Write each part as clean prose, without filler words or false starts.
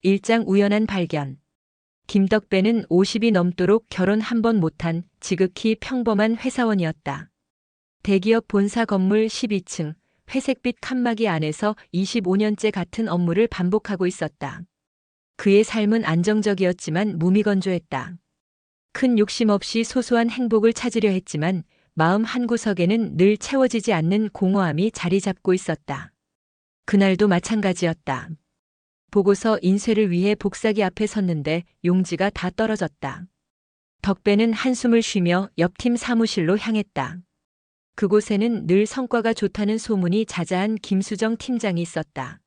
일장 우연한 발견. 김덕배는 50이 넘도록 결혼 한 번 못한 지극히 평범한 회사원이었다. 대기업 본사 건물 12층, 회색빛 칸막이 안에서 25년째 같은 업무를 반복하고 있었다. 그의 삶은 안정적이었지만 무미건조했다. 큰 욕심 없이 소소한 행복을 찾으려 했지만 마음 한구석에는 늘 채워지지 않는 공허함이 자리 잡고 있었다. 그날도 마찬가지였다. 보고서 인쇄를 위해 복사기 앞에 섰는데 용지가 다 떨어졌다. 덕배는 한숨을 쉬며 옆팀 사무실로 향했다. 그곳에는 늘 성과가 좋다는 소문이 자자한 김수정 팀장이 있었다.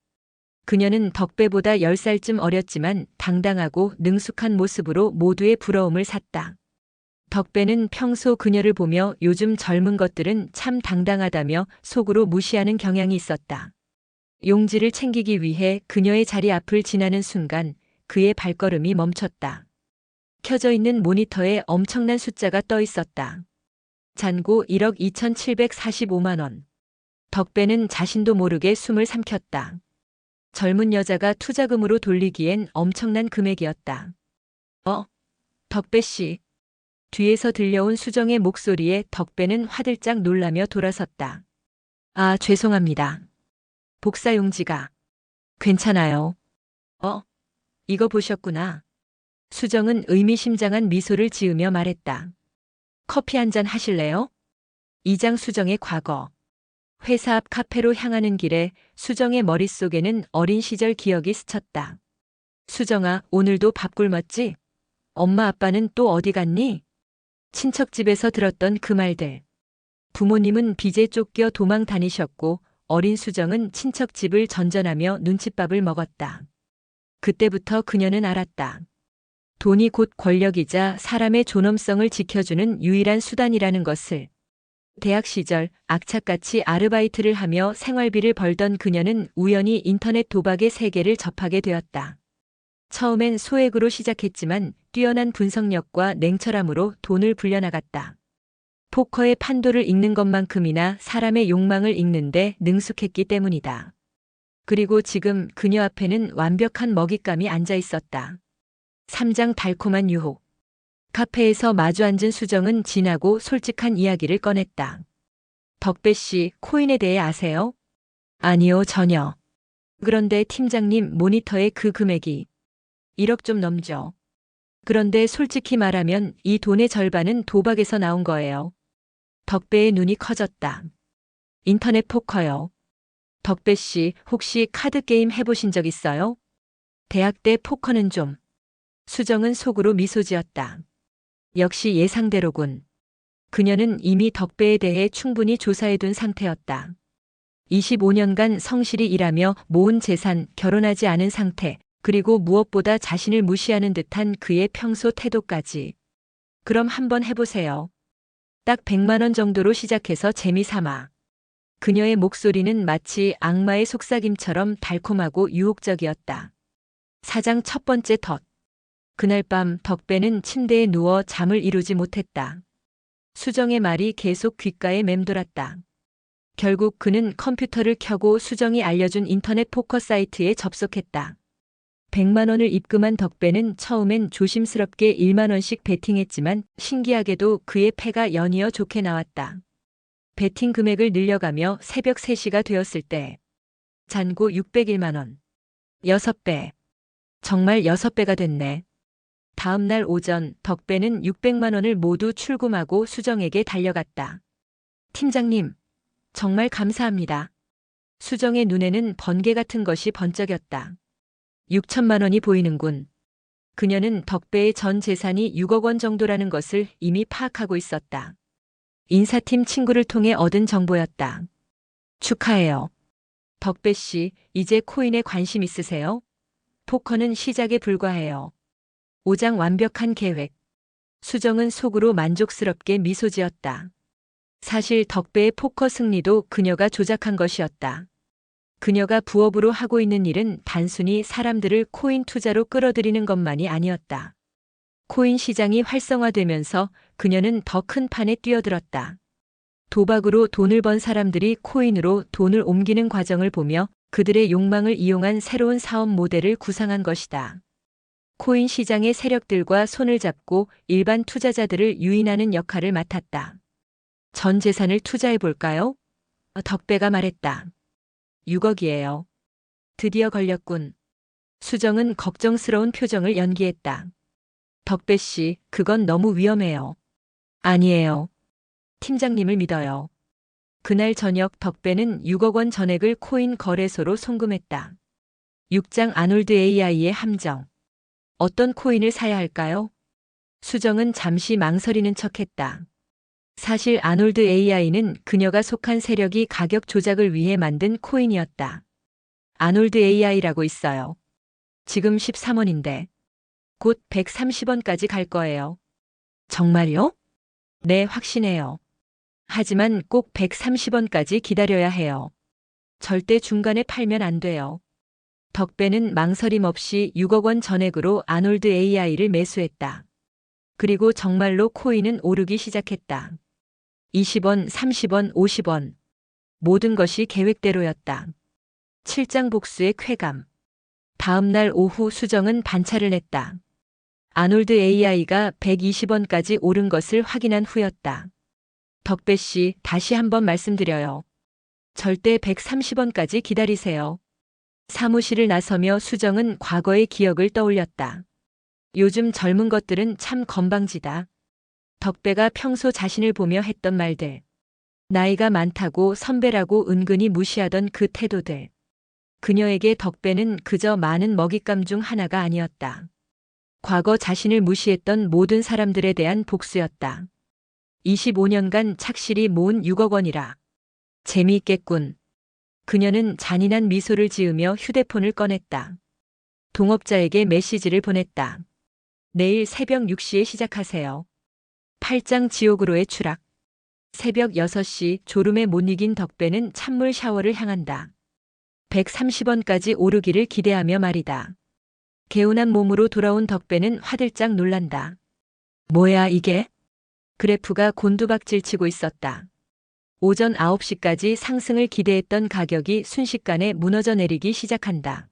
그녀는 덕배보다 10살쯤 어렸지만 당당하고 능숙한 모습으로 모두의 부러움을 샀다. 덕배는 평소 그녀를 보며 요즘 젊은 것들은 참 당당하다며 속으로 무시하는 경향이 있었다. 용지를 챙기기 위해 그녀의 자리 앞을 지나는 순간 그의 발걸음이 멈췄다. 켜져 있는 모니터에 엄청난 숫자가 떠 있었다. 잔고 1억 2,745만 원. 덕배는 자신도 모르게 숨을 삼켰다. 젊은 여자가 투자금으로 돌리기엔 엄청난 금액이었다. 덕배 씨. 뒤에서 들려온 수정의 목소리에 덕배는 화들짝 놀라며 돌아섰다. 아, 죄송합니다. 복사 용지가. 괜찮아요. 이거 보셨구나. 수정은 의미심장한 미소를 지으며 말했다. 커피 한 잔 하실래요? 이장 수정의 과거. 회사 앞 카페로 향하는 길에 수정의 머릿속에는 어린 시절 기억이 스쳤다. 수정아, 오늘도 밥 굶었지? 엄마 아빠는 또 어디 갔니? 친척 집에서 들었던 그 말들. 부모님은 빚에 쫓겨 도망 다니셨고 어린 수정은 친척 집을 전전하며 눈칫밥을 먹었다. 그때부터 그녀는 알았다. 돈이 곧 권력이자 사람의 존엄성을 지켜주는 유일한 수단이라는 것을. 대학 시절 악착같이 아르바이트를 하며 생활비를 벌던 그녀는 우연히 인터넷 도박의 세계를 접하게 되었다. 처음엔 소액으로 시작했지만 뛰어난 분석력과 냉철함으로 돈을 불려나갔다. 포커의 판도를 읽는 것만큼이나 사람의 욕망을 읽는데 능숙했기 때문이다. 그리고 지금 그녀 앞에는 완벽한 먹잇감이 앉아 있었다. 3장 달콤한 유혹. 카페에서 마주 앉은 수정은 진하고 솔직한 이야기를 꺼냈다. 덕배 씨, 코인에 대해 아세요? 아니요, 전혀. 그런데 팀장님 모니터에 그 금액이 1억 좀 넘죠. 그런데 솔직히 말하면 이 돈의 절반은 도박에서 나온 거예요. 덕배의 눈이 커졌다. 인터넷 포커요. 덕배 씨, 혹시 카드 게임 해보신 적 있어요? 대학 때 포커는 좀. 수정은 속으로 미소 지었다. 역시 예상대로군. 그녀는 이미 덕배에 대해 충분히 조사해둔 상태였다. 25년간 성실히 일하며 모은 재산, 결혼하지 않은 상태, 그리고 무엇보다 자신을 무시하는 듯한 그의 평소 태도까지. 그럼 한번 해보세요. 딱 100만 원 정도로 시작해서 재미삼아. 그녀의 목소리는 마치 악마의 속삭임처럼 달콤하고 유혹적이었다. 4장 첫 번째 덫. 그날 밤 덕배는 침대에 누워 잠을 이루지 못했다. 수정의 말이 계속 귓가에 맴돌았다. 결국 그는 컴퓨터를 켜고 수정이 알려준 인터넷 포커 사이트에 접속했다. 100만 원을 입금한 덕배는 처음엔 조심스럽게 1만 원씩 베팅했지만 신기하게도 그의 패가 연이어 좋게 나왔다. 베팅 금액을 늘려가며 새벽 3시가 되었을 때 잔고 601만 원. 6배. 정말 6배가 됐네. 다음 날 오전 덕배는 600만 원을 모두 출금하고 수정에게 달려갔다. 팀장님, 정말 감사합니다. 수정의 눈에는 번개 같은 것이 번쩍였다. 6천만 원이 보이는군. 그녀는 덕배의 전 재산이 6억 원 정도라는 것을 이미 파악하고 있었다. 인사팀 친구를 통해 얻은 정보였다. 축하해요. 덕배 씨, 이제 코인에 관심 있으세요? 포커는 시작에 불과해요. 5장 완벽한 계획. 수정은 속으로 만족스럽게 미소 지었다. 사실 덕배의 포커 승리도 그녀가 조작한 것이었다. 그녀가 부업으로 하고 있는 일은 단순히 사람들을 코인 투자로 끌어들이는 것만이 아니었다. 코인 시장이 활성화되면서 그녀는 더 큰 판에 뛰어들었다. 도박으로 돈을 번 사람들이 코인으로 돈을 옮기는 과정을 보며 그들의 욕망을 이용한 새로운 사업 모델을 구상한 것이다. 코인 시장의 세력들과 손을 잡고 일반 투자자들을 유인하는 역할을 맡았다. 전 재산을 투자해 볼까요? 덕배가 말했다. 6억이에요. 드디어 걸렸군. 수정은 걱정스러운 표정을 연기했다. 덕배 씨, 그건 너무 위험해요. 아니에요. 팀장님을 믿어요. 그날 저녁 덕배는 6억 원 전액을 코인 거래소로 송금했다. 6장 아놀드 AI의 함정. 어떤 코인을 사야 할까요? 수정은 잠시 망설이는 척했다. 사실 아놀드 AI는 그녀가 속한 세력이 가격 조작을 위해 만든 코인이었다. 아놀드 AI라고 있어요. 지금 13원인데 곧 130원까지 갈 거예요. 정말요? 네, 확신해요. 하지만 꼭 130원까지 기다려야 해요. 절대 중간에 팔면 안 돼요. 덕배는 망설임 없이 6억 원 전액으로 아놀드 AI를 매수했다. 그리고 정말로 코인은 오르기 시작했다. 20원, 30원, 50원. 모든 것이 계획대로였다. 7장 복수의 쾌감. 다음 날 오후 수정은 반차를 냈다. 아놀드 AI가 120원까지 오른 것을 확인한 후였다. 덕배 씨, 다시 한번 말씀드려요. 절대 130원까지 기다리세요. 사무실을 나서며 수정은 과거의 기억을 떠올렸다. 요즘 젊은 것들은 참 건방지다. 덕배가 평소 자신을 보며 했던 말들. 나이가 많다고 선배라고 은근히 무시하던 그 태도들. 그녀에게 덕배는 그저 많은 먹잇감 중 하나가 아니었다. 과거 자신을 무시했던 모든 사람들에 대한 복수였다. 25년간 착실히 모은 6억 원이라. 재미있겠군. 그녀는 잔인한 미소를 지으며 휴대폰을 꺼냈다. 동업자에게 메시지를 보냈다. 내일 새벽 6시에 시작하세요. 8장 지옥으로의 추락. 새벽 6시 졸음에 못 이긴 덕배는 찬물 샤워를 향한다. 130원까지 오르기를 기대하며 말이다. 개운한 몸으로 돌아온 덕배는 화들짝 놀란다. 뭐야 이게? 그래프가 곤두박질 치고 있었다. 오전 9시까지 상승을 기대했던 가격이 순식간에 무너져 내리기 시작한다.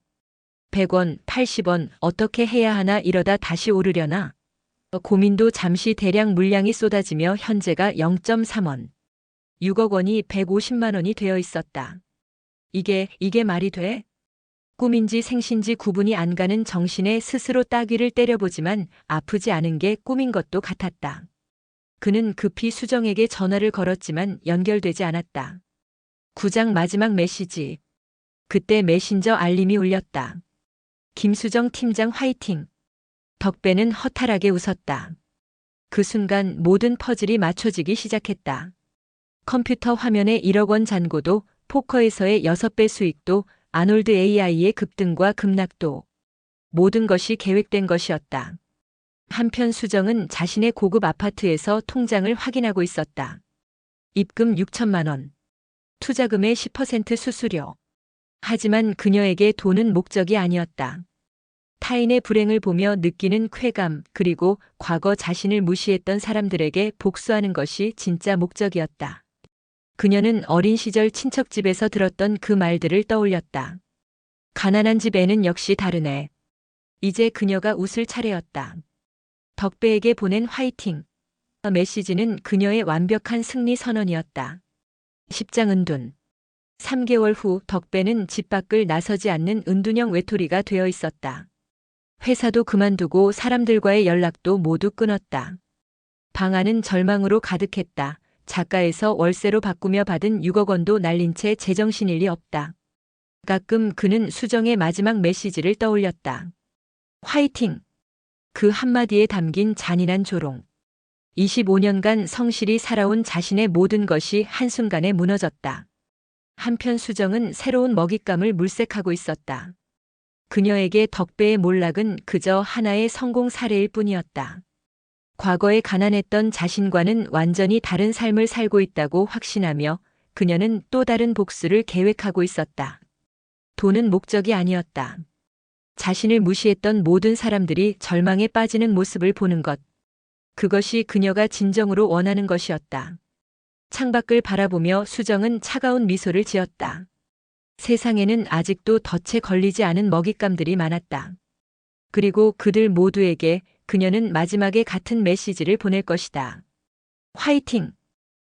100원, 80원, 어떻게 해야 하나 이러다 다시 오르려나? 고민도 잠시 대량 물량이 쏟아지며 현재가 0.3원. 6억 원이 150만 원이 되어 있었다. 이게 말이 돼? 꿈인지 생신지 구분이 안 가는 정신에 스스로 따귀를 때려보지만 아프지 않은 게 꿈인 것도 같았다. 그는 급히 수정에게 전화를 걸었지만 연결되지 않았다. 9장 마지막 메시지. 그때 메신저 알림이 울렸다. 김수정 팀장 화이팅. 덕배는 허탈하게 웃었다. 그 순간 모든 퍼즐이 맞춰지기 시작했다. 컴퓨터 화면에 1억 원 잔고도, 포커에서의 6배 수익도, 아놀드 AI의 급등과 급락도. 모든 것이 계획된 것이었다. 한편 수정은 자신의 고급 아파트에서 통장을 확인하고 있었다. 입금 6천만 원. 투자금의 10% 수수료. 하지만 그녀에게 돈은 목적이 아니었다. 타인의 불행을 보며 느끼는 쾌감, 그리고 과거 자신을 무시했던 사람들에게 복수하는 것이 진짜 목적이었다. 그녀는 어린 시절 친척집에서 들었던 그 말들을 떠올렸다. 가난한 집에는 역시 다르네. 이제 그녀가 웃을 차례였다. 덕배에게 보낸 화이팅. 메시지는 그녀의 완벽한 승리 선언이었다. 10장 은둔. 3개월 후 덕배는 집 밖을 나서지 않는 은둔형 외톨이가 되어 있었다. 회사도 그만두고 사람들과의 연락도 모두 끊었다. 방 안은 절망으로 가득했다. 작가에서 월세로 바꾸며 받은 6억 원도 날린 채 제정신일 리 없다. 가끔 그는 수정의 마지막 메시지를 떠올렸다. 화이팅! 그 한마디에 담긴 잔인한 조롱. 25년간 성실히 살아온 자신의 모든 것이 한순간에 무너졌다. 한편 수정은 새로운 먹잇감을 물색하고 있었다. 그녀에게 덕배의 몰락은 그저 하나의 성공 사례일 뿐이었다. 과거에 가난했던 자신과는 완전히 다른 삶을 살고 있다고 확신하며 그녀는 또 다른 복수를 계획하고 있었다. 돈은 목적이 아니었다. 자신을 무시했던 모든 사람들이 절망에 빠지는 모습을 보는 것. 그것이 그녀가 진정으로 원하는 것이었다. 창밖을 바라보며 수정은 차가운 미소를 지었다. 세상에는 아직도 덫에 걸리지 않은 먹잇감들이 많았다. 그리고 그들 모두에게 그녀는 마지막에 같은 메시지를 보낼 것이다. 화이팅!